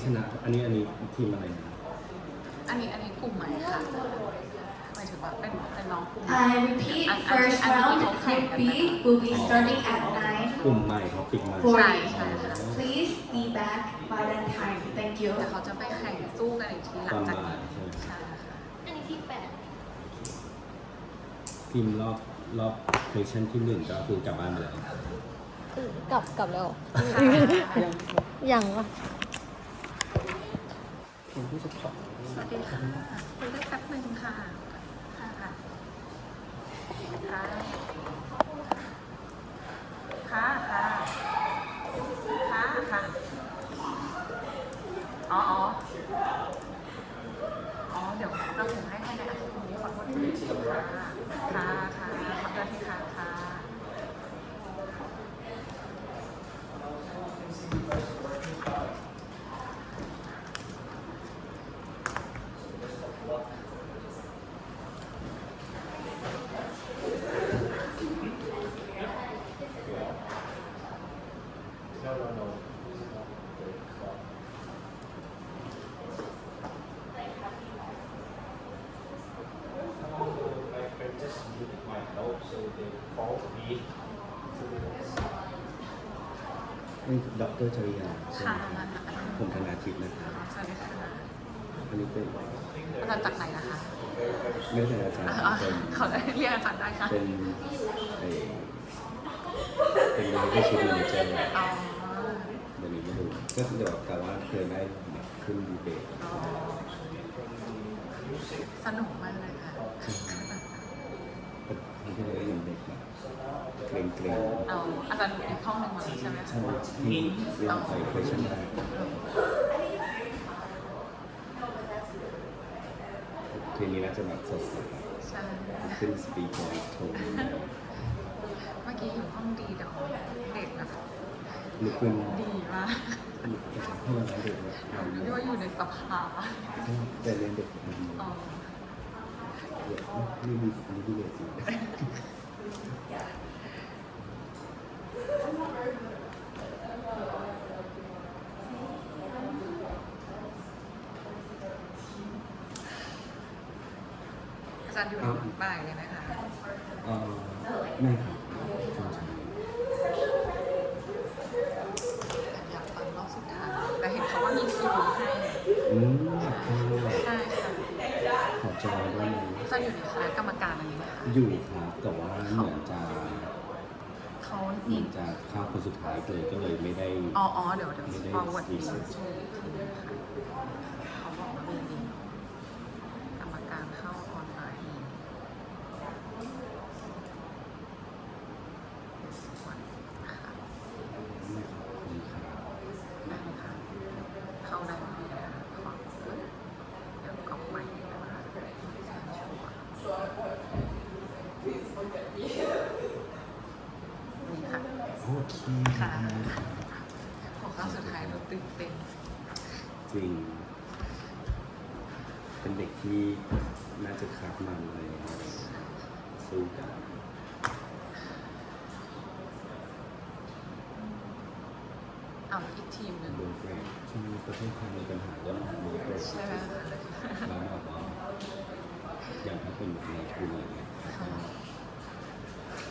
ชนะอันนี้ทีมอะไรนะอันนี้กลุ่มใหม่ค่ะหมายถึงว่าเป็นน้องกลุ่ม I repeat, first round, Group B will be starting at กลุ่มใหม่เขาปิดมา ใช่ 9:40. ค่ะ Please be back by that time. Thank you. แต่เขาจะไปแข่งสู้กันอีกทีหลังจากนี้ใช่ค่ะ อันนี้ที่8ทีมรอบเฟชั่นที่1ก็คือกลับบ้านไปแล้ว กลับแล้วยังวะ ทีมผู้จัดการ สวัสดีค่ะคุยได้แป๊บนึงค่ะค่ะค่ะค่ะค่ะค่ะอ๋อเดี๋ยวเราถึงให้ในอาทิตย์นี้ขอโทษทีค่ะขอโทษทีค่ะ นี่ดรจริยาใช่ไหม ค่ะ ผมธนาทิพย์นะครับ สวัสดีค่ะ อันนี้เป็น อาจารย์จากไหนนะคะ ไม่ใช่อาจารย์ เขาเรียกอาจารย์ได้ค่ะ เป็นวิชาดีเมเจอร์ อ๋อ เดี๋ยวนี้ไม่รู้ก็เดี๋ยวแต่ว่าเคยได้ขึ้นดีเบต สนุกมากเลยค่ะ เป็นที่เราได้ยินเด็กแบบเกรงๆ เอาอาจารย์อีกห้องหนึ่งมาใช่ไหม ใช่ไหมที่เราใส่เฟชั่นได้ทีนี้น่าจะแบบสดใส ใช่ ขึ้นสปีกไวส์โทน เมื่อกี้อยู่ห้องดีเด็กนะคะ ลุกขึ้น ดีมาก ให้เราเด็กแบบเรา เรียกว่าอยู่ในสภา แต่เรียนเด็กมันดี อ๋อ นี่มีอันนี้ดีเลยสิ อาจารย์อยู่บ่ายเลยไหมคะ ไม่ครับช่วงเช้า อยากฟังรอบสุดท้ายแต่เห็นเขาว่ามีคิวให้ ใช่ ใช่ค่ะ ขอจอยด้วยนะ อาจารย์อยู่ในคณะกรรมการอันนี้ไหมคะ อยู่ครับแต่ว่าเหมือนจะ เขา เหมือนจะเข้าคนสุดท้ายเลยก็เลยไม่ได้ เดี๋ยว ไม่ได้ forward รี link เสิร์ช ชื่ออีกทีนะคะเขาบอกว่ามีกรรมการเข้าออนไลน์วันค่ะ ไม่ขอบคุณครับ ได้ไหมคะเข้าได้ไหมคะขอเดี๋ยวกรอกใหม่นะคะชัวร์นี่ค่ะ โอเค ค่ะหัวข้อสุดท้ายเราตื่นเต้น จริง เป็นเด็กที่น่าจะคัดมันเลยสู้กัน เอาอีกทีมหนึ่ง โดนเกรดช่วงนี้ประเทศไทยมีปัญหาเรื่องโดนเกรด ใช่ไหมคะ แล้วแบบว่าอย่างถ้าเป็นแบบในทุนอะไรเงี้ย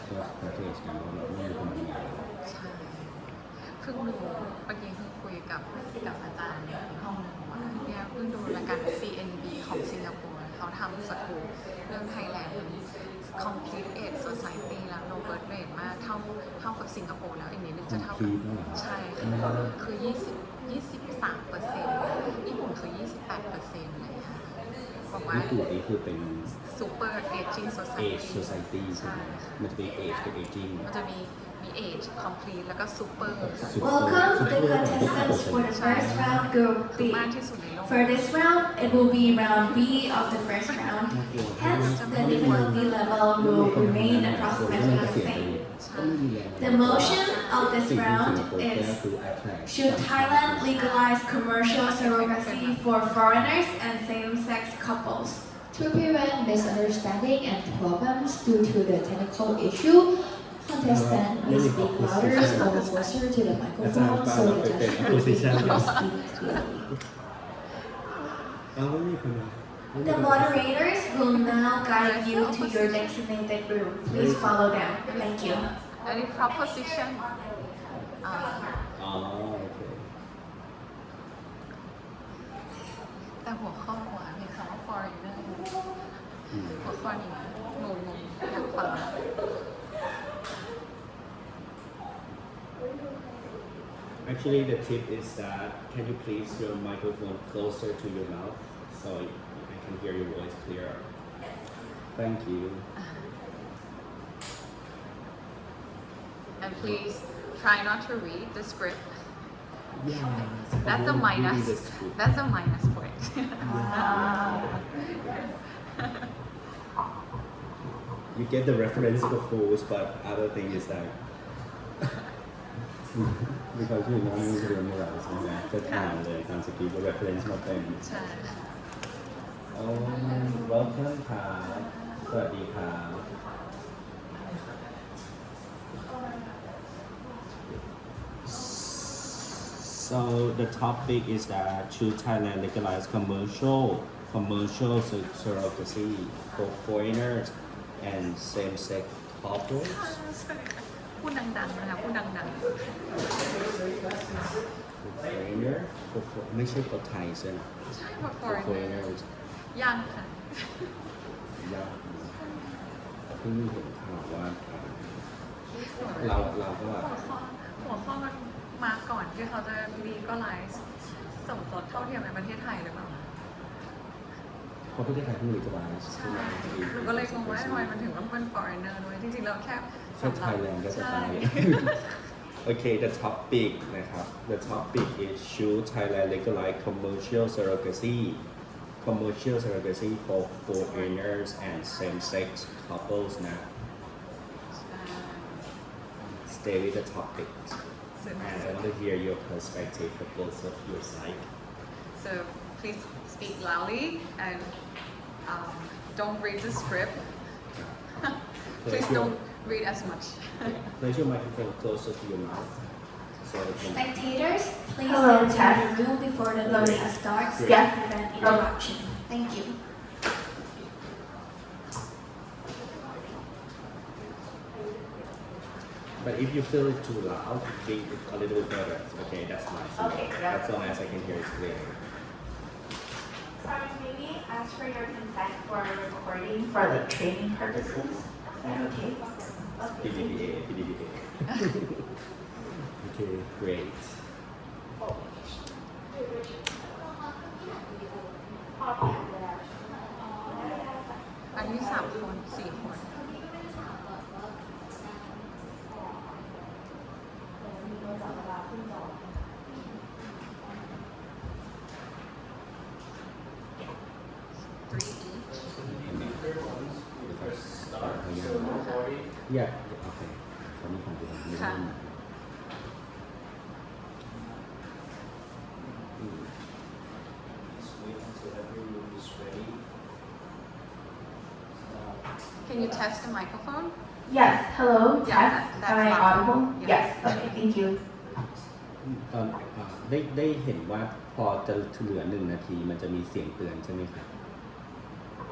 ก็คอนเทสกันว่าแบบไม่มีคนทำงาน ใช่เพิ่งดูเมื่อกี้คือคุยกับอาจารย์ในห้องหนึงว่าเนี่ยเพิ่งดูรายการ CNB ของสิงคโปร์เขาทำสกู๊ปเรื่อง Thailand Complete Age Society แล้ว No Birth Rate มากเท่ากับสิงคโปร์แล้วอีกนิดนึงจะเท่ากับใช่ค่ะคือ23%ญี่ปุ่นคือ28%เลยค่ะบอกว่า ญี่ปุ่นนี่คือเป็น Super Aging age Society society ใช่ไหมมันจะเป็น age กับ aging มันจะมี age complete แล้วก็ super Welcome the contestants for the first round, Group คือ B. มากที่สุดในโลก For this round, it will be round B of the first round. Hence, the difficulty level will remain approximately the same. The motion of this round is: should Thailand legalize commercial surrogacy for foreigners and same-sex couples? To prevent misunderstanding and problems due to the technical issue, Contestant, may speak louder or closer to the อาจารย์ microphone ปา so เรา the ไปเป็น judge opposition can กัน speak clearly. เอาไม่มีคนเดียว The moderators will now guide you to your designated room. Please follow them. Thank you. Any proposition อ่า อ๋อโอเค แต่หัวข้อมีคำว่า foreigner อืม หัวข้อนี้งงอยากฟัง Actually, the tip is that can you please your microphone closer to your mouth so I can hear your voice clearer. Thank you. And please try not to read the script. Yeah. That's a minus. That's a minus point. You get the reference of fools, but other thing is that because you know you can memorize ใช่ไหมจะถามเลยทางสกีก็ reference มาเป็น ใช่ welcome ครับสวัสดีครับ So the topic is that should Thailand legalize commercial surrogacy for foreigners and same-sex couples? พูดดังๆนะคะพูดดัง For foreigner ไม่ใช่ for Thai ใช่ไหม ๆ ใช่ for For foreigner foreigners ยังค่ะ ยากเพิ่งเห็นข่าวว่าเราก็แบบ หัวข้อมันมาก่อนที่เขาจะ legalize สมรสเท่าเทียมในประเทศไทยหรือเปล่า เพราะประเทศไทยเพิ่งรีกวาย ใช่หนูก็เลยงงว่าทำไมมันถึงต้องเป็น foreigner ด้วยจริงๆเราแค่ ใช่ Thailand ก็จะ ใช่ ไป Okay, the topic นะครับ The topic is should Thailand legalize commercial surrogacy for foreigners and same-sex couples นะ Stay with the topic and I want to hear your perspective for both of your side. So please speak loudly and don't read the script. Please don't read as much. Place your microphone closer to your mouth. So it can Spectators, please Hello, enter Tess. the room before the voting starts to Yes. prevent interruption. Thank you. But if you feel it too loud, speak a little better. Okay, that's nice. Okay, yeah. As long as I can hear it clearly. Sorry, maybe ask for your consent for recording for the training purposes. Is that okay? Okay. PDBA. Okay, great. อันนี้3 คน 4 คน 3 each. Yeah, okay. ตอนนี้ของผมไม่ได้ ค่ะ Just wait until every room is ready. Can you test the microphone? Yes, hello, Yeah, Tess. that's Am I loud. audible? Yeah. Yes, okay, thank you. ตอนได้เห็นว่าพอจะเหลือ1 นาทีมันจะมีเสียงเตือนใช่ไหมครับ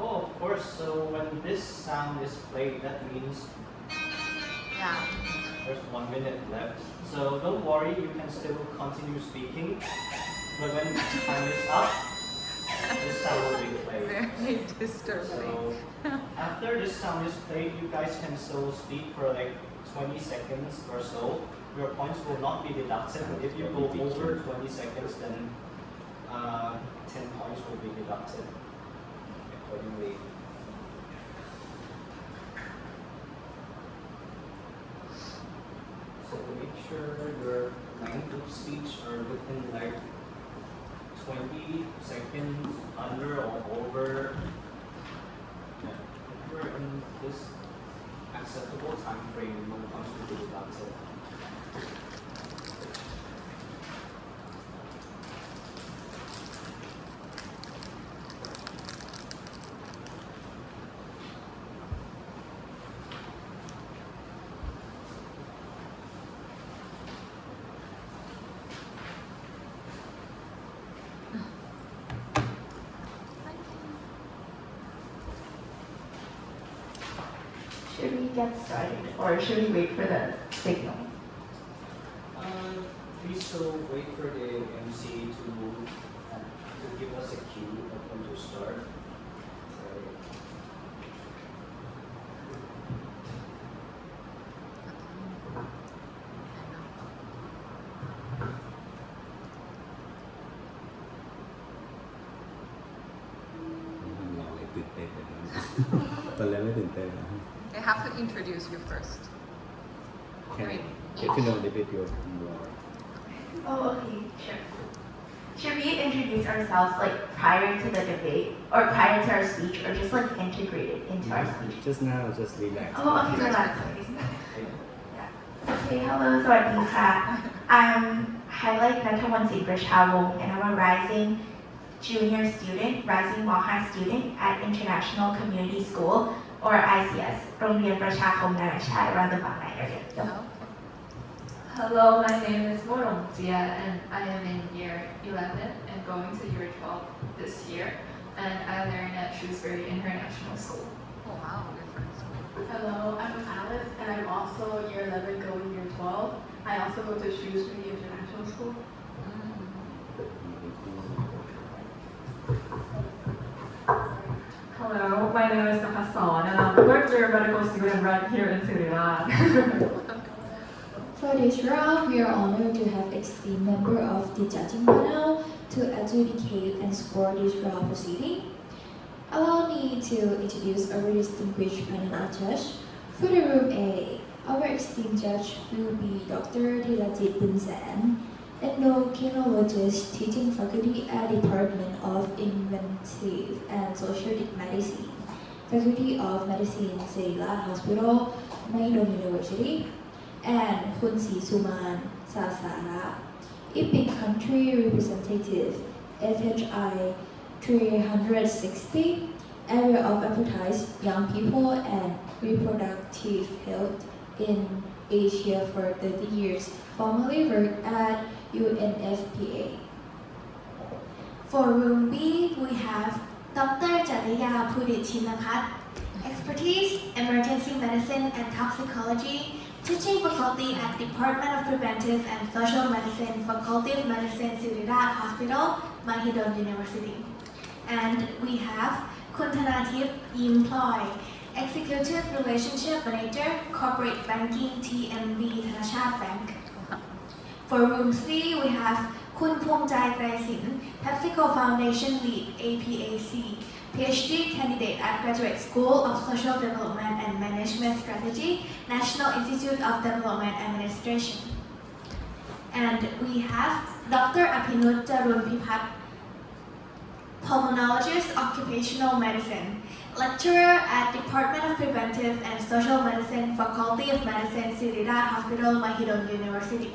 Oh, of course. So when this sound is played, that means Yeah. there's 1 minute left. So don't worry, you can still continue speaking. But when time is up, this sound will be played. Very disturbing. So after this sound is played, you guys can still speak for like 20 seconds or so. Your points will not be deducted. If you go over 20 seconds, then 10 points will be deducted accordingly. So make sure your length of speech are within like 20 seconds under or over. If you're in this acceptable time frame, no points will be deducted. Should we get started or should we wait for the signal? Please still wait for the MC to give us a cue of when to start. Right. เราเลยตื่นเต้นเลยนะตอนแรกไม่ตื่นเต้นนะ They have to introduce you first. Can I get to know a little bit your more? Oh, okay, sure. Should we introduce ourselves like prior to the debate or prior to our speech or just like integrated into our speech? Just now, just relax. Oh, okay, relax. Yeah. Okay, hello, สวัสดีค่ะ I'm Highlight Nathawansi Brishawong and I'm a rising junior student, rising High student at International Community School or ICS, โรงเรียนประชาคมนานาชาติ around the Bangla area. Hello, my name is Morong Jia and I am in year 11 and going to year 12 this year. And I learn at Shrewsbury International School. Oh wow, different. Hello, I'm Alice, and I'm also year 11 going year 12. I also go to Shrewsbury International School. Hello, my name is Nakasan and I'm a third-year medical student right here in Siriraj. For this round, we are honored to have esteemed member of the judging panel to adjudicate and score this round proceeding. Allow me to introduce our distinguished panel of judge. For the room A, our esteemed judge will be Dr. Thirajit Bunsan, endocrinologist teaching faculty at Department of Inventive and Social Medicine, Faculty of Medicine, Siriraj Hospital, Mahidol University, and Khun Sri Suman Sasara, IPIC Country Representative, FHI 360, Area of Expertise, Young People and Reproductive Health in Asia for 30 years, formerly worked at UNFPA. For room B, we have Dr. Jariya Pudichinaphat, expertise, emergency medicine and toxicology, teaching faculty at Department of Preventive and Social Medicine, Faculty of Medicine, Siriraj Hospital, Mahidol University. And we have Khun Thanathip Yim Ploy, Executive Relationship Manager, Corporate Banking, TMB Thanachat Bank. For room C, we have Khun Phumjai Traisin, PepsiCo Foundation Lead, APAC, PhD candidate at Graduate School of Social Development and Management Strategy, National Institute of Development Administration. And we have Dr. Apinut Jarun Pipat, pulmonologist, occupational medicine, lecturer at Department of Preventive and Social Medicine, Faculty of Medicine, Siriraj Hospital, Mahidol University.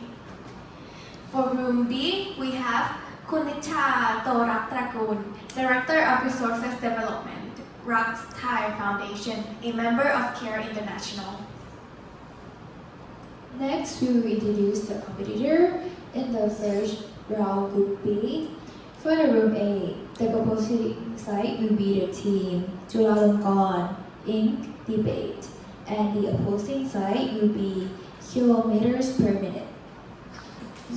For room B, we have Kunicha Torak Trakun, Director of Resources Development, Rocks Thai Foundation, a member of CARE International. Next, we will introduce the competitor in the first round Group B. For the room A, the proposing side will be the team Chulalongkorn Inc. Debate, and the opposing side will be kilometers per minute.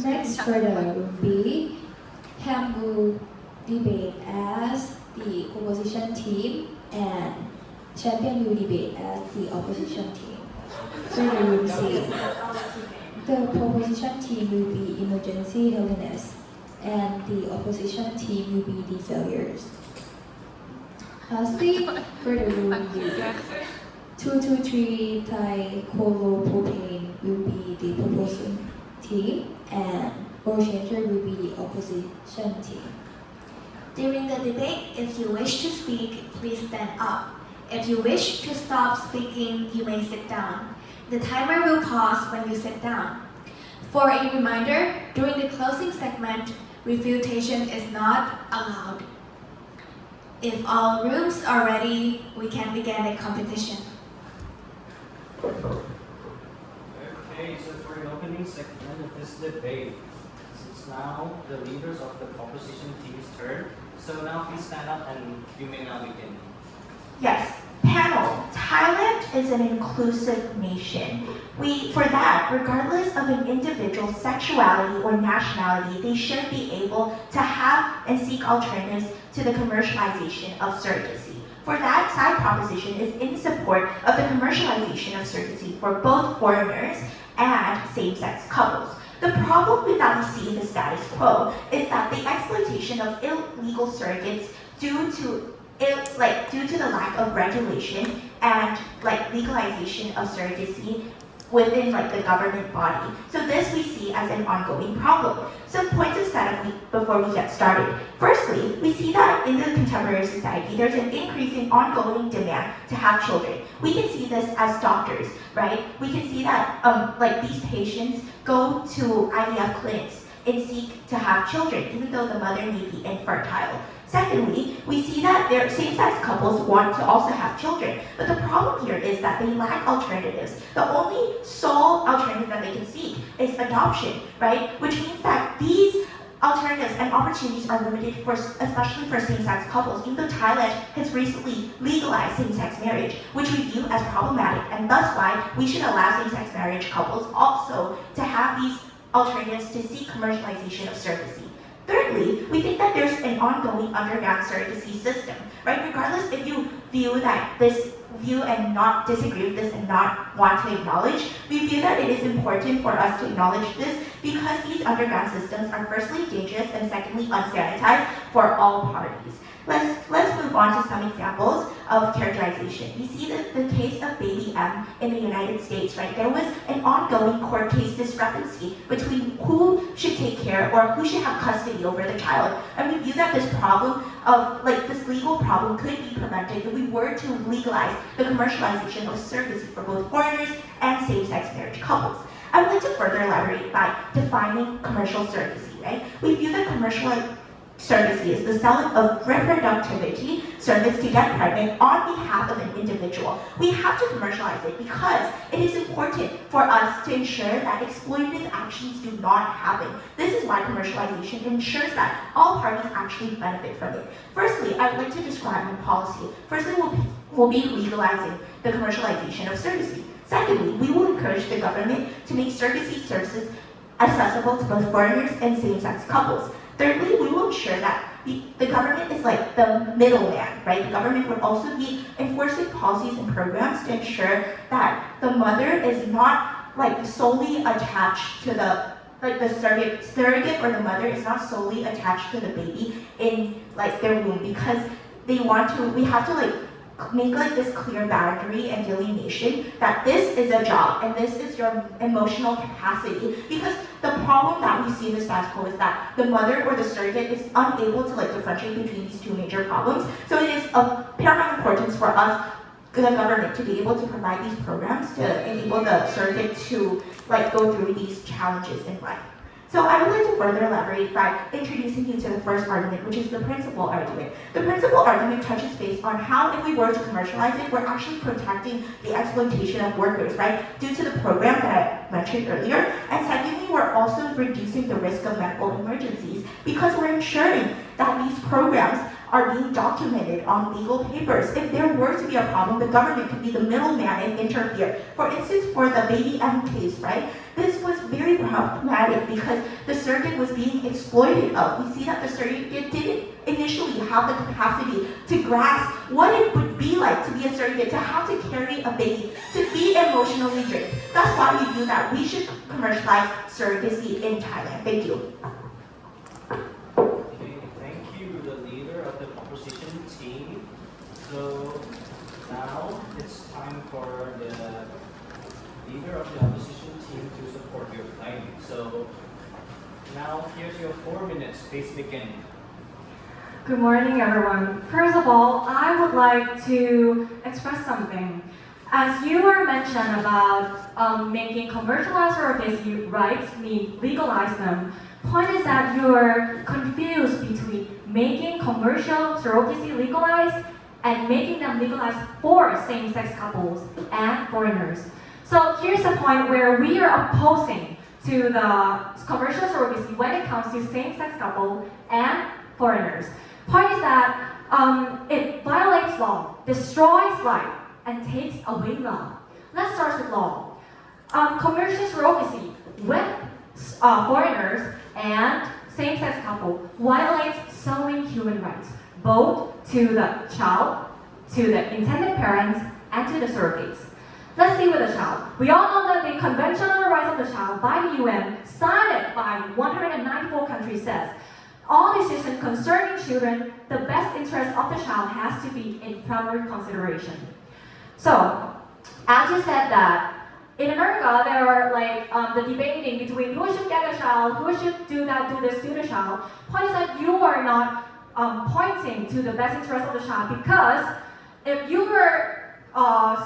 Next, for the room B, Ham will debate as the opposition team and champion will debate as the opposition team. For the room C, the proposition team will be emergency healthiness and the opposition team will be the failures. Lastly, for the room D, 223 dichlopropane will be the proposing team and ball changer will be the opposition team. During the debate, if you wish to speak, please stand up. If you wish to stop speaking, you may sit down. The timer will pause when you sit down. For a reminder, during the closing segment, refutation is not allowed. If all rooms are ready, we can begin the competition. Okay, so for the opening segment of this debate, it's now the leaders of the opposition team's turn. So now please stand up and you may now begin. Yes, panel, Thailand is an inclusive nation. For that, regardless of an individual's sexuality or nationality, they should be able to have and seek alternatives to the commercialization of surrogacy. For that, side proposition is in support of the commercialization of surrogacy for both foreigners and same-sex couples. The problem that we see in the status quo is that the exploitation of illegal surrogates due to the lack of regulation and legalization of surrogacy within the government body. So this we see as an ongoing problem. Some points of setup before we get started. Firstly, we see that in the contemporary society, there's an increasing ongoing demand to have children. We can see this as doctors, right? We can see that these patients go to IVF clinics and seek to have children, even though the mother may be infertile. Secondly, we see that their same-sex couples want to also have children, but the problem here is that they lack alternatives. The only sole alternative that they can seek is adoption, right? Which means that these alternatives and opportunities are limited especially for same-sex couples, even though Thailand has recently legalized same-sex marriage, which we view as problematic, and thus why we should allow same-sex marriage couples also to have these alternatives to seek commercialization of surrogacy. Thirdly, we think that there's an ongoing underground surrogacy system, right? Regardless if you view and not disagree with this and not want to acknowledge, we feel that it is important for us to acknowledge this because these underground systems are firstly dangerous and secondly unsanitized for all parties. Let's move on to some examples of characterization. We see the case of baby M in the United States, right? There was an ongoing court case discrepancy between who should take care or who should have custody over the child. And we view that this problem of, this legal problem could be prevented if we were to legalize the commercialization of surrogacy for both foreigners and same-sex marriage couples. I would like to further elaborate by defining commercial surrogacy, right? We view that commercial surrogacy is the selling of reproductivity service to get pregnant on behalf of an individual. We have to commercialize it because it is important for us to ensure that exploitative actions do not happen. This is why commercialization ensures that all parties actually benefit from it. Firstly, I would like to describe the policy. Firstly, we'll be legalizing the commercialization of surrogacy. Secondly, we will encourage the government to make surrogacy services accessible to both foreigners and same-sex couples. Thirdly, we will ensure that the government is the middleman, right? The government would also be enforcing policies and programs to ensure that the mother is not solely attached to the surrogate or the mother is not solely attached to the baby in their womb because we have to make this clear boundary and delineation that this is a job and this is your emotional capacity, because the problem that we see in the status quo is that the mother or the surrogate is unable to differentiate between these two major problems. So it is of paramount importance for us, the government, to be able to provide these programs to enable the surrogate to go through these challenges in life. So I would like to further elaborate by introducing you to the first argument, which is the principal argument. The principal argument touches base on how, if we were to commercialize it, we're actually protecting the exploitation of workers, right? Due to the program that I mentioned earlier. And secondly, we're also reducing the risk of medical emergencies because we're ensuring that these programs are being documented on legal papers. If there were to be a problem, the government could be the middleman and interfere. For instance, for the baby M case, right? This was very problematic because the surrogate was being exploited of. We see that the surrogate didn't initially have the capacity to grasp what it would be like to be a surrogate, to have to carry a baby, to be emotionally drained. That's why we view that we should commercialize surrogacy in Thailand. Thank you. Team. So now it's time for the leader of the opposition team to support your claim. So now here's your 4 minutes. Please begin. Good morning, everyone. First of all, I would like to express something. As you were mentioned about making commercialized surrogacy rights mean legalize them, point is that you're confused between making commercial surrogacy legalized and making them legalized for same-sex couples and foreigners. So here's the point where we are opposing to the commercial surrogacy when it comes to same-sex couple and foreigners. Point is that it violates law, destroys life, and takes away law. Let's start with law. Commercial surrogacy with foreigners and same-sex couple violates so many human rights, both to the child, to the intended parents, and to the surrogates. Let's see with the child. We all know that the Convention on the Rights of the Child by the UN, signed by 194 countries, says all decisions concerning children, the best interest of the child has to be in primary consideration. So, as you said that, in America, there are like the debating between who should get a child, who should do this to the child. Point is that you are not pointing to the best interest of the child, because if you were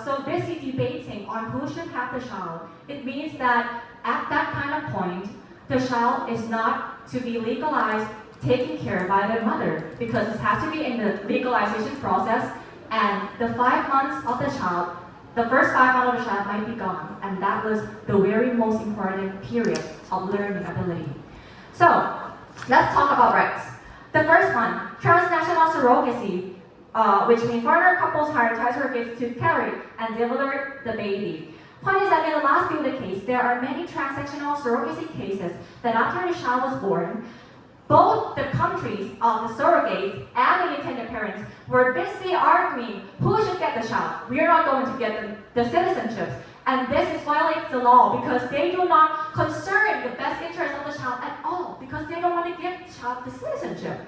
so busy debating on who should have the child, it means that at that kind of point, the child is not to be legalized, taken care by their mother, because it has to be in the legalization process, and the 5 months of the child, the first 5 months of the child might be gone, and that was the very most important period of learning ability. So, let's talk about rights. The first one, transnational surrogacy, which means foreigner couples hire Thai surrogates to carry and deliver the baby. Point is that in the last Builder case, there are many transactional surrogacy cases that after the child was born, both the countries of the surrogates and the intended parents were busy arguing who should get the child. We are not going to get the citizenship. And this violates the law because they do not concern the best interest of the child at all, because they don't want to give the child the citizenship.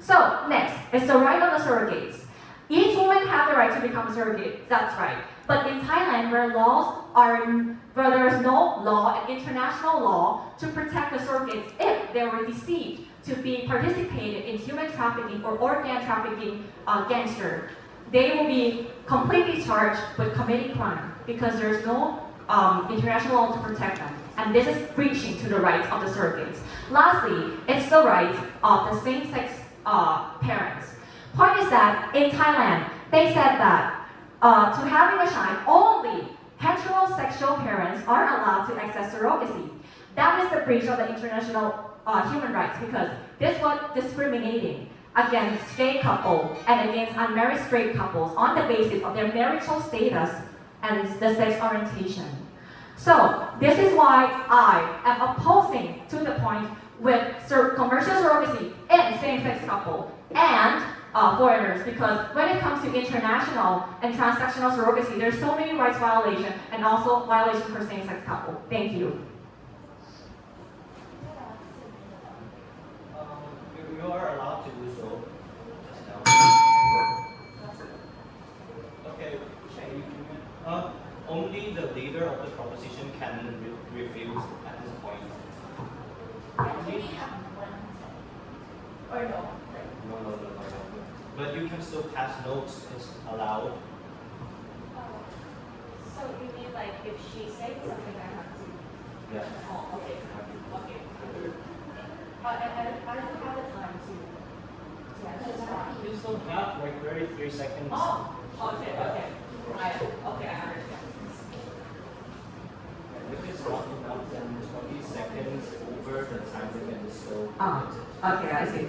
So next is the right of the surrogates. Each woman has the right to become a surrogate, that's right. But in Thailand, where there is no law, an international law, to protect the surrogates if they were deceived to be participated in human trafficking or organ trafficking gangster, they will be completely charged with committing crime because there is no international law to protect them. And this is breaching to the rights of the surrogates. Lastly, it's the rights of the same-sex parents. Point is that in Thailand, they said that to having a child, only heterosexual parents are allowed to access surrogacy. That is the breach of the international human rights, because this was discriminating against gay couples and against unmarried straight couples on the basis of their marital status and the sex orientation. So this is why I am opposing to the point with commercial surrogacy in same-sex couple and foreigners, because when it comes to international and transactional surrogacy, there's so many rights violations and also violation for same-sex couple. Thank you. You are allowed to do so. Just now. Okay. Only the leader of the proposition can refuse at this point. Or no? No. But you can still pass notes, it's allowed. So you mean like if she says something, I have to? Yeah. Oh, okay. I don't have the time to answer this one. You still have like 33 seconds. Oh, okay. I understand. If it's not enough, then 20 seconds over the time limit is still. Okay, I see.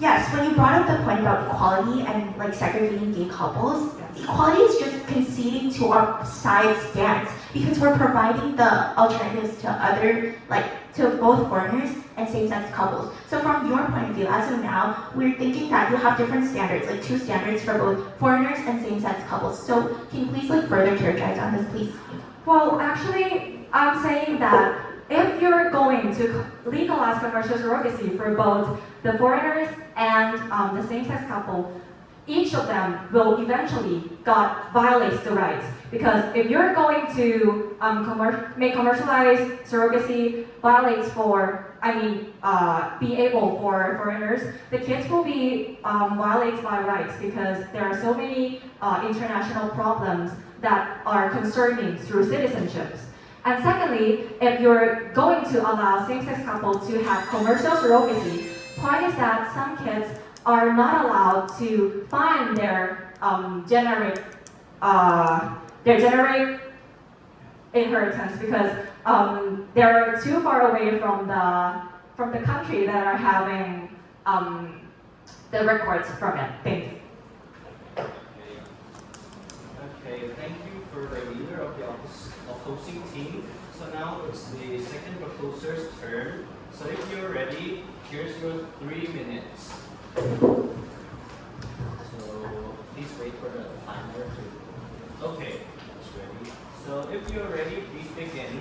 Yes, when you brought up the point about equality and like segregating gay couples, equality is just conceding to our side stance because we're providing the alternatives to both foreigners and same-sex couples. So from your point of view, as of now, we're thinking that you have different standards, like 2 standards for both foreigners and same-sex couples. So can you please further characterize on this, please? Well, actually, I'm saying that if you're going to legalize commercial surrogacy for both the foreigners and the same-sex couple, each of them will eventually violates the rights. Because if you're going to make commercialized surrogacy be able for foreigners, the kids will be violated by rights because there are so many international problems that are concerning through citizenships. And secondly, if you're going to allow same-sex couples to have commercial surrogacy, point is that some kids are not allowed to find their generic inheritance because they're too far away from the country that are having the records from it. Thank you. opposer's turn. So if you're ready, here's your 3 minutes. So please wait for the timer to. Okay, it's ready. So if you're ready, please begin.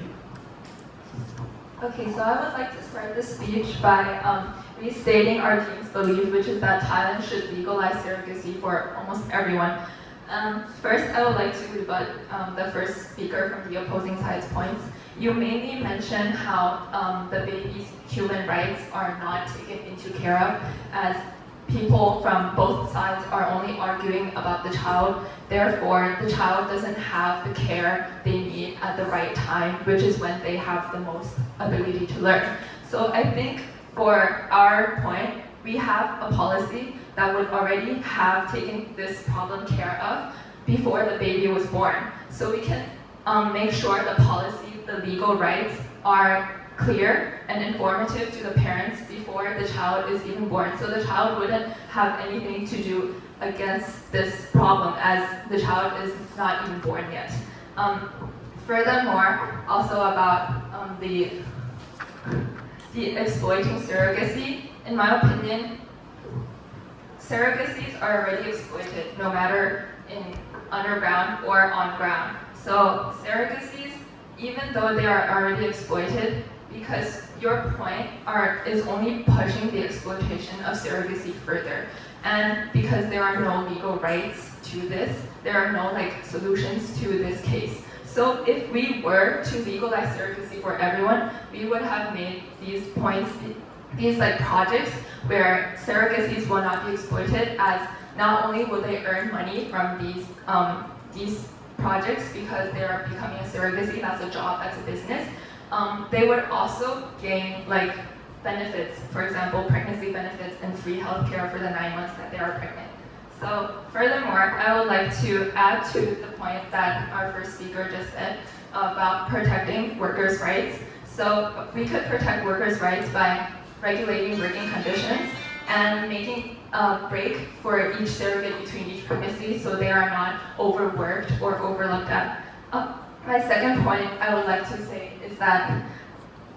Okay, so I would like to start the speech by restating our team's belief, which is that Thailand should legalize surrogacy for almost everyone. First, I would like to rebut the first speaker from the opposing side's points. You mainly mentioned how the baby's human rights are not taken into care of, as people from both sides are only arguing about the child. Therefore, the child doesn't have the care they need at the right time, which is when they have the most ability to learn. So I think for our point, we have a policy that would already have taken this problem care of before the baby was born. So we can make sure the policy, the legal rights are clear and informative to the parents before the child is even born. So the child wouldn't have anything to do against this problem as the child is not even born yet. Furthermore, also about the exploiting surrogacy, in my opinion, surrogacies are already exploited no matter in underground or on ground. So surrogacies, even though they are already exploited, because your point is only pushing the exploitation of surrogacy further. And because there are no legal rights to this, there are no solutions to this case. So if we were to legalize surrogacy for everyone, we would have made these points, these projects where surrogacies will not be exploited, as not only will they earn money from these projects because they are becoming a surrogacy, that's a job, that's a business, they would also gain benefits, for example, pregnancy benefits and free healthcare for the 9 months that they are pregnant. So furthermore, I would like to add to the point that our first speaker just said about protecting workers' rights. So we could protect workers' rights by regulating working conditions and making a break for each surrogate between each pregnancy so they are not overworked or overlooked at. My second point I would like to say is that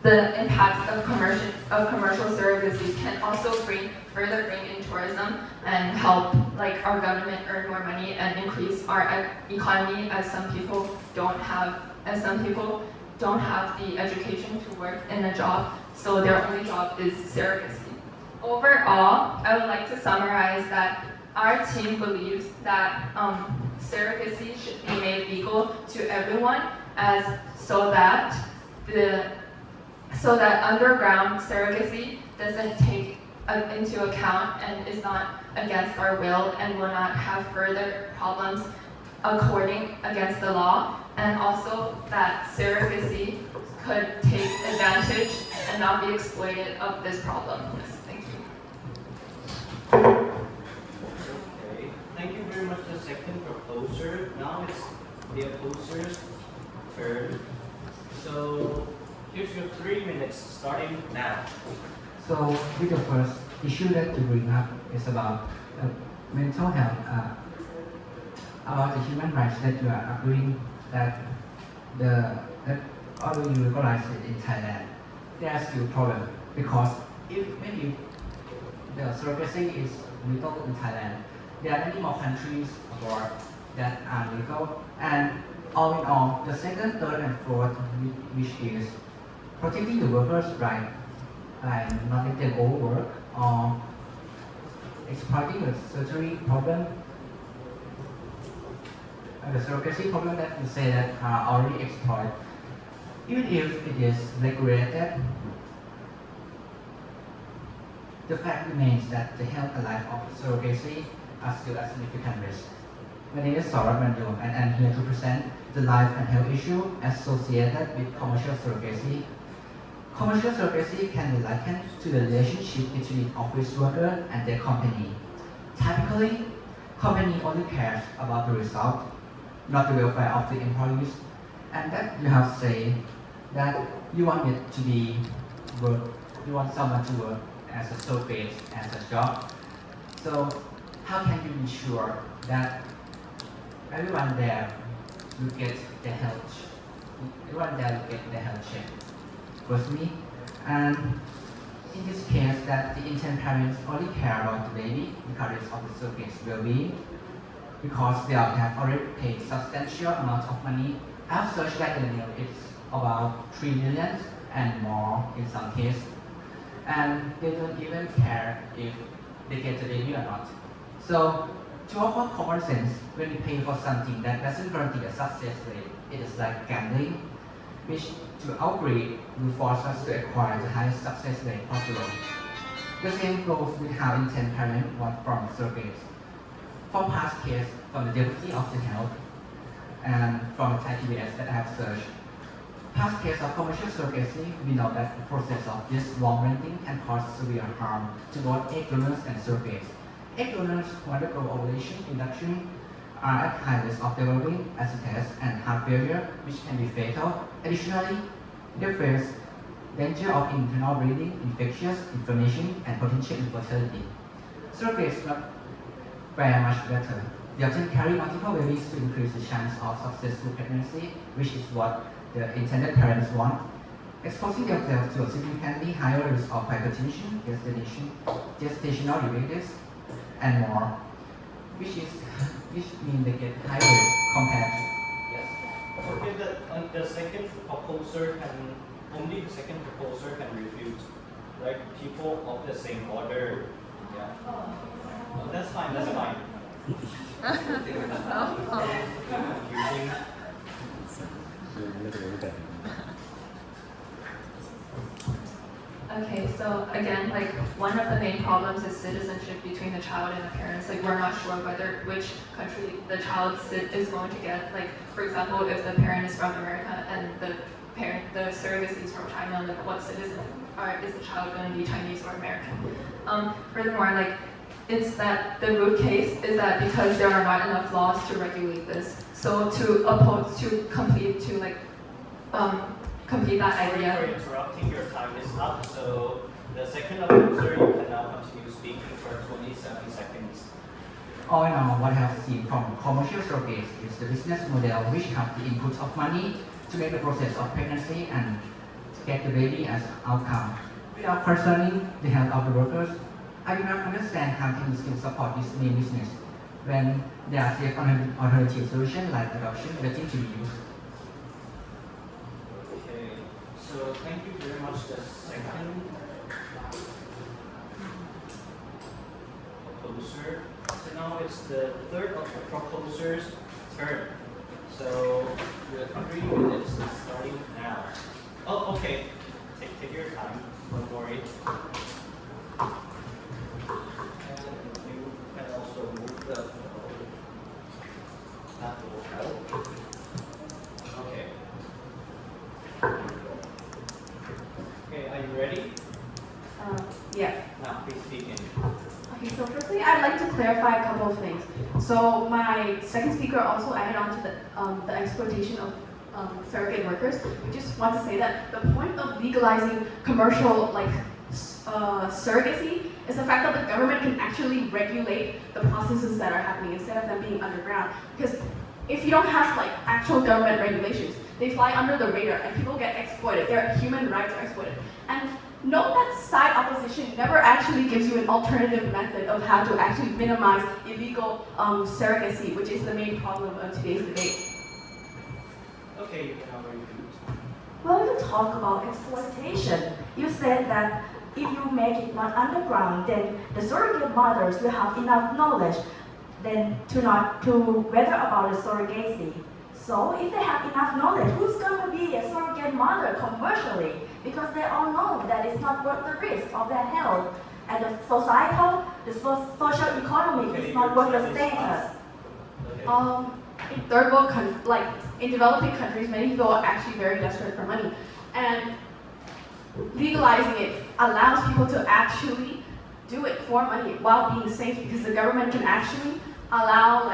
the impacts of commercial surrogacy can also further bring in tourism and help our government earn more money and increase our economy, as some people don't have the education to work in a job, so their only job is surrogacy. Overall, I would like to summarize that our team believes that surrogacy should be made legal to everyone, so that underground surrogacy doesn't take into account and is not against our will and will not have further problems according against the law, and also that surrogacy could take advantage and not be exploited of this problem. Yes, thank you. Okay, thank you very much to the second proposer. Now it's the opposer's turn. So here's your 3 minutes starting now. So with the first issue that you bring up is about mental health, about the human rights that you are agreeing that although you legalize it in Thailand, there are still problems because maybe the surrogacy is legal in Thailand, there are many more countries abroad that are legal, and all in all, the second, third, and fourth, which is protecting the workers' right, like not letting them overwork or exploiting the surgery problem, the surrogacy problem that you say that are already exploited. Even if it is regulated, the fact remains that the health and life of surrogacy are still a significant risk. My name is Saurabh Manjum, and I'm here to present the life and health issue associated with commercial surrogacy. Commercial surrogacy can be likened to the relationship between office worker and their company. Typically, company only cares about the result, not the welfare of the employees, and that you have said that you want it to be work, you want someone to work as a surrogate, as a job. So how can you ensure that everyone there will get their health, everyone there will get their health check? firstly. And in this case, that the intended parents only care about the baby, regardless of the surrogate's well-being, because they have already paid substantial amount of money. I've searched that in the news, it's about 3 million and more in some cases. And they don't even care if they get the baby or not. So, to our common sense, when you pay for something that doesn't guarantee a success rate, it is like gambling, which to our greed will force us to acquire the highest success rate possible. The same goes with how intended parents want from surrogates. From past cases from the Deputy of the Health and from the Thai PBS that I have searched, past cases of commercial surrogacy, we know that the process of this long renting can cause severe harm to both egg donors and surrogates. Egg donors who undergo ovulation induction are at high risk of developing acidosis and heart failure, which can be fatal. Additionally, they face danger of internal bleeding, infectious inflammation, and potential infertility. Surrogates not fare much better. They often carry multiple babies to increase the chance of successful pregnancy, which is what the intended parents want, exposing themselves to a significantly higher risk of hypertension, gestational diabetes, and more, which means they get higher risk compared to. Yes. Okay, the second proposer can only the second proposer can refute, right? People of the same order. Yeah. Oh, that's fine. That's fine. Confusing. Okay, so again, like one of the main problems is citizenship between the child and the parents. Like we're not sure which country the child is going to get. Like for example, if the parent is from America and the surrogacy is from China, like what citizen is the child going to be, Chinese or American? Furthermore, like it's that the root case is that because there are not enough laws to regulate this. So complete that idea. Sorry for interrupting. Your time is up. So the second opposer, you can now continue speaking for 27 seconds. All in all, what I have seen from commercial surrogates is the business model which have the input of money to make the process of pregnancy and get the baby as an outcome. Without concerning the health of the workers, I do not understand how can you still support this main business when there are safe alternative solutions like adoption waiting to be used. Okay, so thank you very much. The second proposer. So now it's the third of the proposer's turn. So the 3 minutes is starting now. Oh, okay. Take your time. Don't worry. And you can also move that will help. Okay. Okay, are you ready? Yeah. Now please begin. Okay, so firstly, I'd like to clarify a couple of things. So my second speaker also added on to the exploitation of surrogate workers. We just want to say that the point of legalizing commercial surrogacy is the fact that the government can actually regulate the processes that are happening instead of them being underground. Because if you don't have actual government regulations, they fly under the radar and people get exploited. Their human rights are exploited. And note that side opposition never actually gives you an alternative method of how to actually minimize illegal surrogacy, which is the main problem of today's debate. Okay, you can now refute. When you talk about exploitation, you said that if you make it not underground, then the surrogate mothers will have enough knowledge then to whether about the surrogacy. So if they have enough knowledge, who's going to be a surrogate mother commercially? Because they all know that it's not worth the risk of their health. And the social economy is not worth the status. In third world in developing countries, many people are actually very desperate for money. And legalizing it allows people to actually do it for money while being safe, because the government can actually allow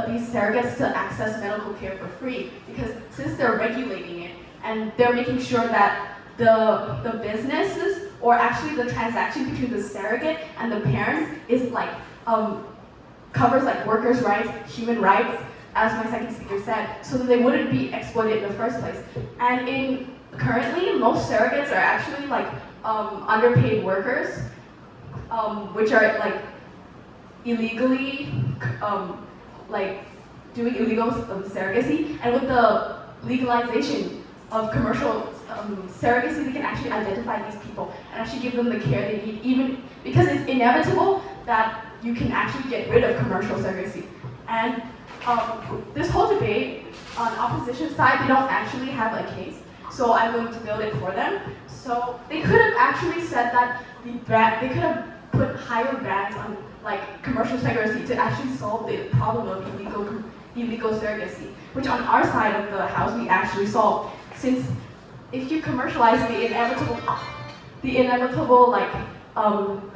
these surrogates to access medical care for free, because since they're regulating it and they're making sure that the businesses or actually the transaction between the surrogate and the parents is covers workers' rights, human rights, as my second speaker said, so that they wouldn't be exploited in the first place. And currently, most surrogates are actually like underpaid workers, which are like illegally like doing illegal surrogacy. And with the legalization of commercial surrogacy, they can actually identify these people and actually give them the care they need, even because it's inevitable that you can actually get rid of commercial surrogacy. And this whole debate on opposition side, they don't actually have a case, so I'm going to build it for them. So they could have actually said that they could have put higher bans on like commercial surrogacy to actually solve the problem of illegal surrogacy, which on our side of the house we actually solved. Since if you commercialize the inevitable like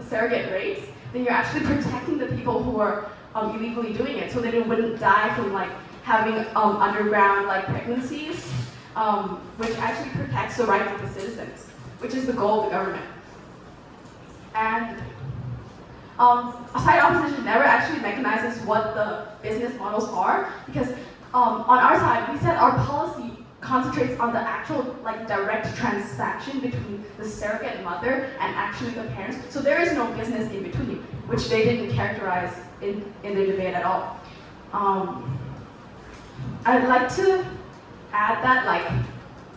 surrogate rates, then you're actually protecting the people who are illegally doing it, so that they wouldn't die from like having underground like pregnancies, which actually protects the rights of the citizens, which is the goal of the government. And side opposition never actually mechanizes what the business models are, because on our side we said our policy concentrates on the actual like direct transaction between the surrogate mother and actually the parents. So there is no business in between, which they didn't characterize in the debate at all. I'd like to add that like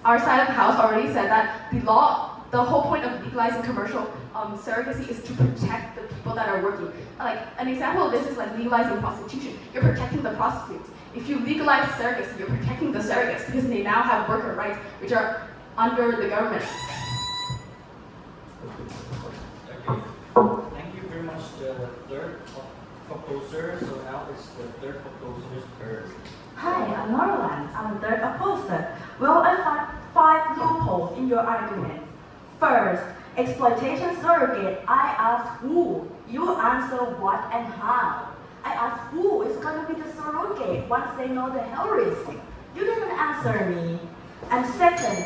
our side of the house already said that the whole point of legalizing commercial surrogacy is to protect the people that are working. Like an example of this is like legalizing prostitution. You're protecting the prostitutes. If you legalize surrogacy, you're protecting the surrogates because they now have worker rights, which are under the government. Okay. Thank you very much, the third proposer. So now it's the third proposer's turn. Hi, I'm Norland. I'm the third opposer. Well, I find 5 loopholes in your argument. First, exploitation surrogate. I ask who. You answer what and how. I ask who is going to be the surrogate once they know the health risk. You didn't answer me. And second,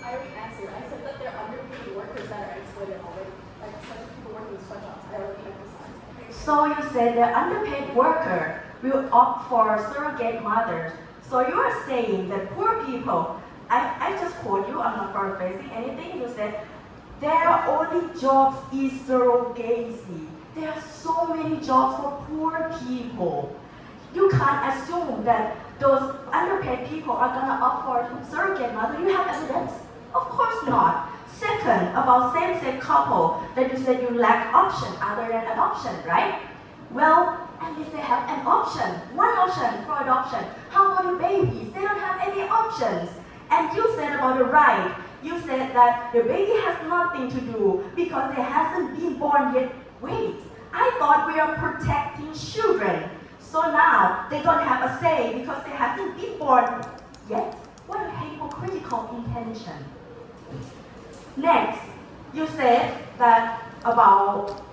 I already answered. I said that they're underpaid workers that are exploited already. Like such people working in sweatshops. I already emphasized. so you said the underpaid worker will opt for surrogate mothers. So you are saying that poor people, I just quote you, I'm not paraphrasing anything, you said their only jobs is surrogacy. There are so many jobs for poor people. You can't assume that those underpaid people are gonna opt for surrogate mother. You have evidence? Of course not. Second, about same-sex couple, that you said you lack option other than adoption, right? Well, at least they have an option, one option for adoption. How about the babies? They don't have any options. And you said about the right, you said that the baby has nothing to do because they hasn't been born yet. Wait, I thought we are protecting children. So now they don't have a say because they haven't been born yet. What a hypocritical intention. Next, you said that about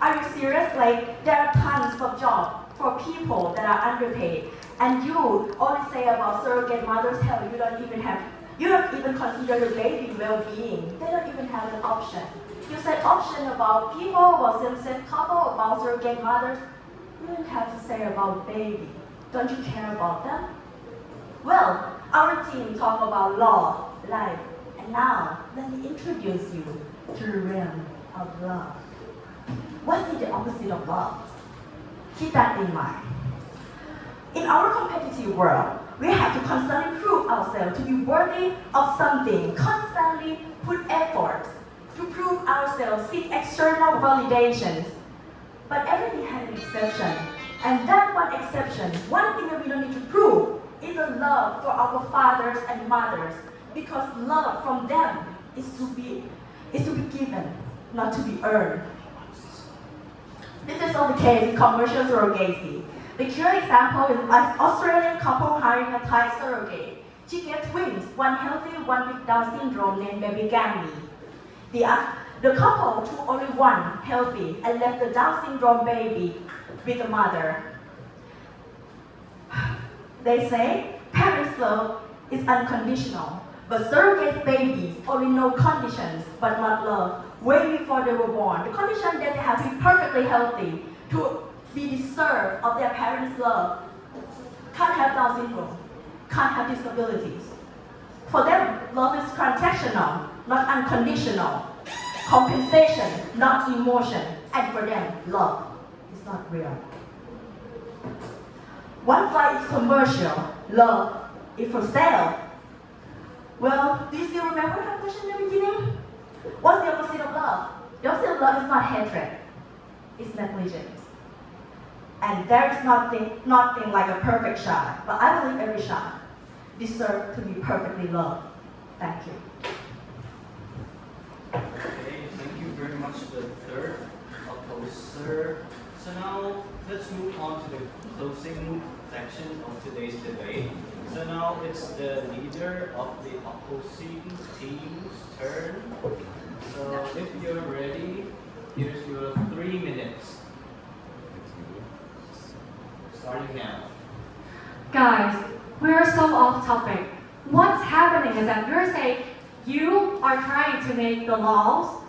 are you serious? Like there are tons of jobs for people that are underpaid, and you only say about surrogate mothers. Hell, you don't even consider the baby well-being. They don't even have an option. You said option about people, about same-sex couple, about surrogate mothers. You don't have to say about baby. Don't you care about them? Well, our team talk about law, life, and now let me introduce you to the realm of love. What is the opposite of love? Keep that in mind. In our competitive world, we have to constantly prove ourselves to be worthy of something, constantly put effort to prove ourselves, seek external validations. But everything has an exception. And that one exception, one thing that we don't need to prove, is the love for our fathers and mothers. Because love from them is to be given, not to be earned. This is not the case in commercial surrogacy. The clear example is an Australian couple hiring a Thai surrogate. She gets twins, one healthy, one with Down syndrome named Baby Gammy. The couple took only one healthy and left the Down syndrome baby with the mother. They say parents' love is unconditional, but surrogate babies only know conditions but not love way before they were born. The condition that they have to be perfectly healthy, to be deserved of their parents' love, can't have Down syndrome, can't have disabilities. For them, love is transactional, not unconditional. Compensation, not emotion. And for them, love is not real. One flight is commercial, love is for sale. Well, do you still remember that question in the beginning? What's the opposite of love? The opposite of love is not hatred, it's negligence. And there is nothing like a perfect child, but I believe every child deserves to be perfectly loved. Thank you. Okay, thank you very much, the third opposer. So now let's move on to the closing section of today's debate. So now it's the leader of the opposing team's turn. So if you're ready, here's your 3 minutes. Starting now. Guys, we're so off topic. What's happening is that you're saying you are trying to make the laws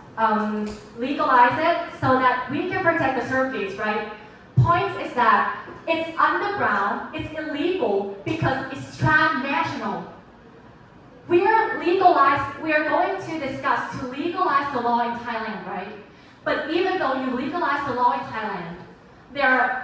legalize it so that we can protect the surrogates, right? Point is that it's underground, it's illegal because it's transnational. We are going to discuss to legalize the law in Thailand, right? But even though you legalize the law in Thailand,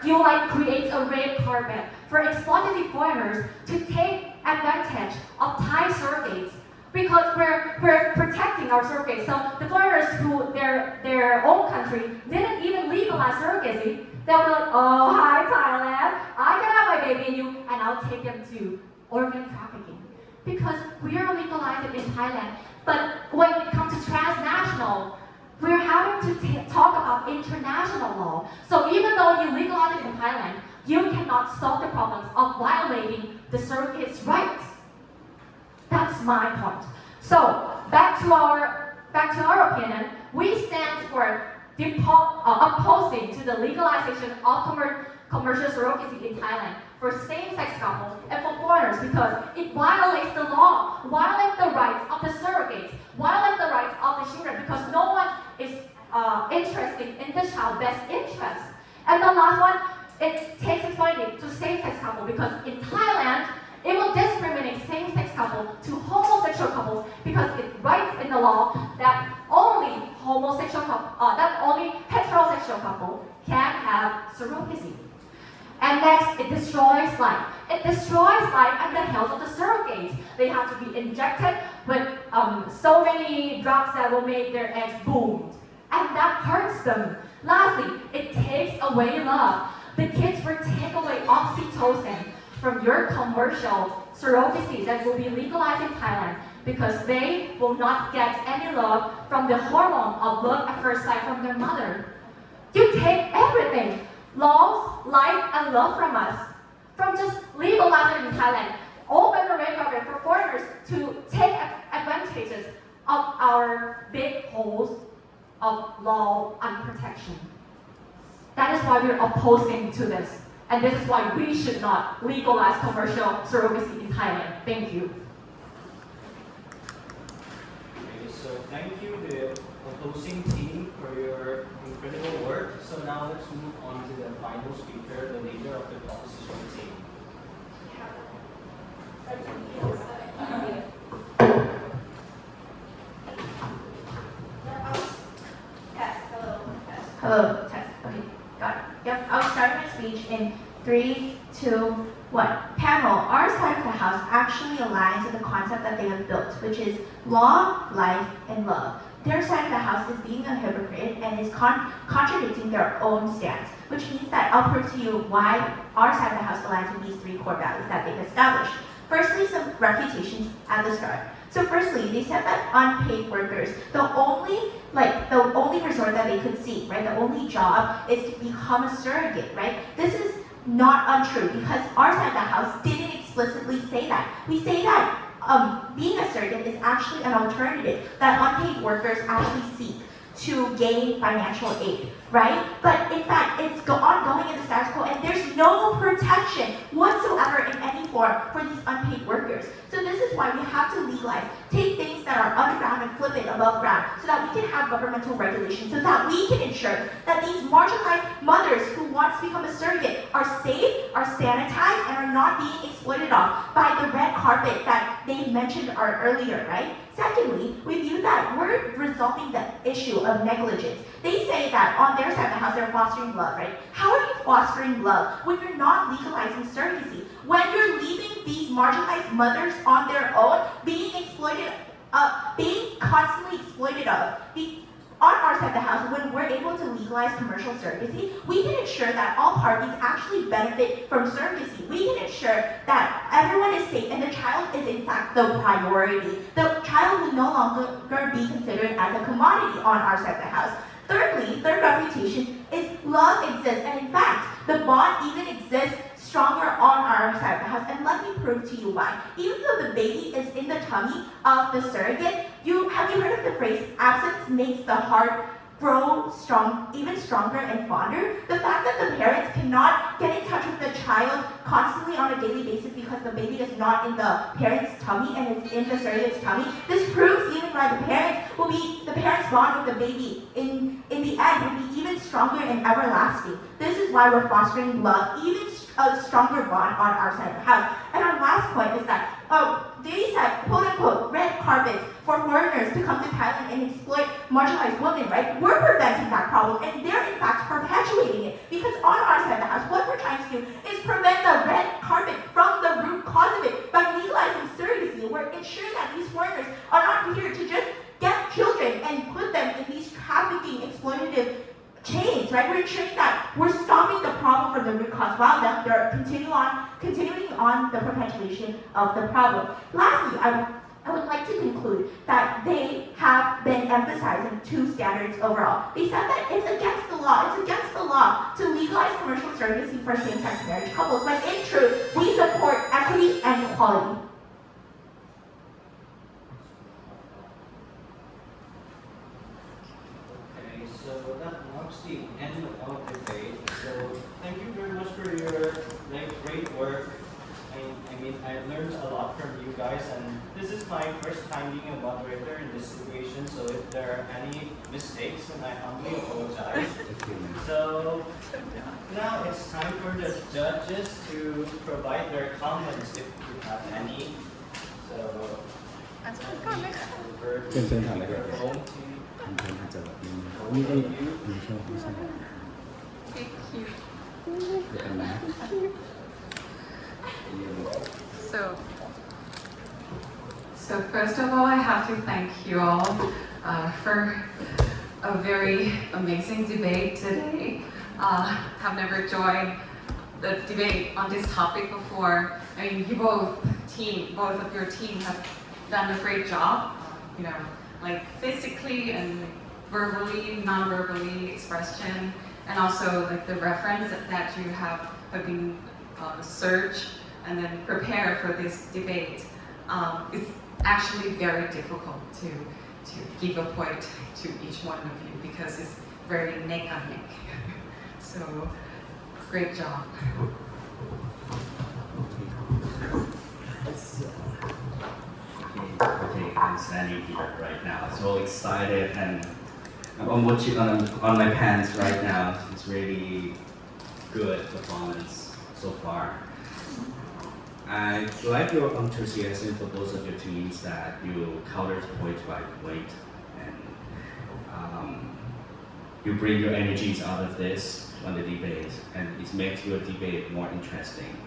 you create a red carpet for exploitative foreigners to take advantage of Thai surrogates because we're protecting our surrogates. So the foreigners who their own country didn't even legalize surrogacy, they'll be like, oh hi Thailand, I can have my baby in you and I'll take them to organ trafficking. Because we are legalizing in Thailand. But when it comes to transnational, we're having to talk about international law. So even though you legalize it in Thailand, you cannot solve the problems of violating the surrogate's rights. That's my point. So back to our opinion, we stand for opposing to the legalization of commercial surrogacy in Thailand for same-sex couples and for foreigners because it violates the law, violates the rights of the surrogates, violates the rights of the children because no one is interested in the child's best interest. And the last one, it takes exploitation to same-sex couple because in Thailand, it will discriminate same-sex couple to homosexual couples because it writes in the law that only heterosexual couple can have surrogacy. And next, it destroys life. It destroys life and the health of the surrogates. They have to be injected with so many drugs that will make their eggs boom. And that hurts them. Lastly, it takes away love. The kids will take away oxytocin from your commercial surrogacy that will be legalized in Thailand because they will not get any love from the hormone of love at first sight from their mother. You take everything, laws, life, and love from us, from just legalizing in Thailand. Open the red carpet for foreigners to take advantages of our big holes of law and protection. That is why we're opposing to this. And this is why we should not legalize commercial surrogacy in Thailand. Thank you. Okay, so thank you, the opposing team, for your incredible work. So now let's move on to the final speaker, the leader of the opposition team. Hello, test. Okay, got it. Yep, I'll start my speech in 3, 2, 1. Panel, our side of the house actually aligns with the concept that they have built, which is law, life, and love. Their side of the house is being a hypocrite and is contradicting their own stance, which means that I'll prove to you why our side of the house aligns with these 3 core values that they've established. Firstly, some reputations at the start. So firstly, they said that unpaid workers, the only resort that they could seek, right? The only job is to become a surrogate, right? This is not untrue because our side of the house didn't explicitly say that. We say that being a surrogate is actually an alternative that unpaid workers actually seek. to gain financial aid, right? But in fact, it's ongoing in the status quo, and there's no protection whatsoever in any form for these unpaid workers. So this is why we have to legalize, take things that are underground and flip it above ground, so that we can have governmental regulation, so that we can ensure that these marginalized mothers who want to become a surrogate are safe, are sanitized, and are not being exploited off by the red carpet that they mentioned earlier, right? Secondly, we view that we're resolving the issue of negligence. They say that on their side of the house they're fostering love, right? How are you fostering love when you're not legalizing surrogacy? When you're leaving these marginalized mothers on their own, being exploited, being constantly exploited of, on our side of the house, when we're able to legalize commercial surrogacy, we can ensure that all parties actually benefit from surrogacy. We can ensure that everyone is safe and the child is in fact the priority. The child will no longer be considered as a commodity on our side of the house. Thirdly, third refutation is love exists, and in fact, the bond even exists stronger on our side of the house. And let me prove to you why. Even though the baby is in the tummy of the surrogate, have you heard of the phrase, absence makes the heart grow strong, even stronger and fonder? The fact that the parents cannot get in touch with the child constantly on a daily basis because the baby is not in the parent's tummy and it's in the surrogate's tummy, this proves even why the parents bond with the baby in the end will be even stronger and everlasting. This is why we're fostering love, even a stronger bond on our side of the house. And our last point is that, they said, quote unquote, red carpets for foreigners to come to Thailand and exploit marginalized women, right? We're preventing that problem, and they're in fact perpetuating it. Because on our side of the house, what we're trying to do is prevent the red carpet from the root cause of it by legalizing surrogacy. We're ensuring that these foreigners are not here to just get children and put them in these trafficking, exploitative chains, right? We're ensuring that we're stopping the problem from the root cause while they're continuing on the perpetuation of the problem. Lastly, I would like to conclude that they have been emphasizing two standards overall. They said that it's against the law to legalize commercial surrogacy for same-sex marriage couples, but in truth, we support equity and equality. So that marks the end of our debate. So thank you very much for your great work. I mean, I learned a lot from you guys, and this is my first time being a moderator in this situation. So if there are any mistakes, then I humbly apologize. So now it's time for the judges to provide their comments if you have any. So over to the microphone. So first of all, I have to thank you all for a very amazing debate today. Have never joined the debate on this topic before. I mean, both of your team have done a great job. Like physically and verbally, non-verbally expression, and also like the reference that you have been search and then prepare for this debate. It's actually very difficult to give a point to each one of you because it's very neck on neck. So great job. Okay, I'm standing here right now, so excited, and I'm watching on my pants right now. It's really good performance so far. I like your enthusiasm for both of your teams, that you counter point by point, and you bring your energies out of this on the debate, and it makes your debate more interesting.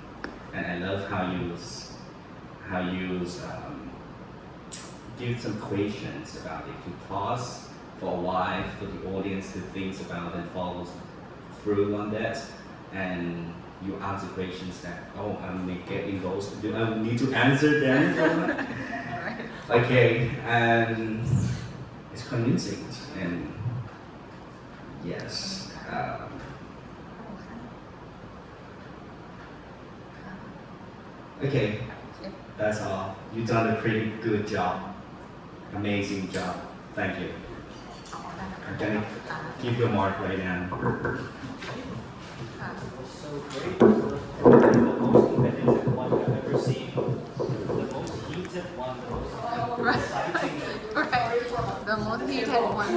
And I love how you give some questions about it, to pause for a while for the audience to think about and follow through on that. And you answer questions that, I may get involved. Do I need to answer them? Okay, and it's convincing, and yes. Okay, that's all. You've done a pretty good job. Amazing job. Thank you. I'm gonna give you a mark right now.ค่ะ It was so great. It was probably the most competitive one I've ever seen. The most heated one, the most Right. exciting. Right. The most heated one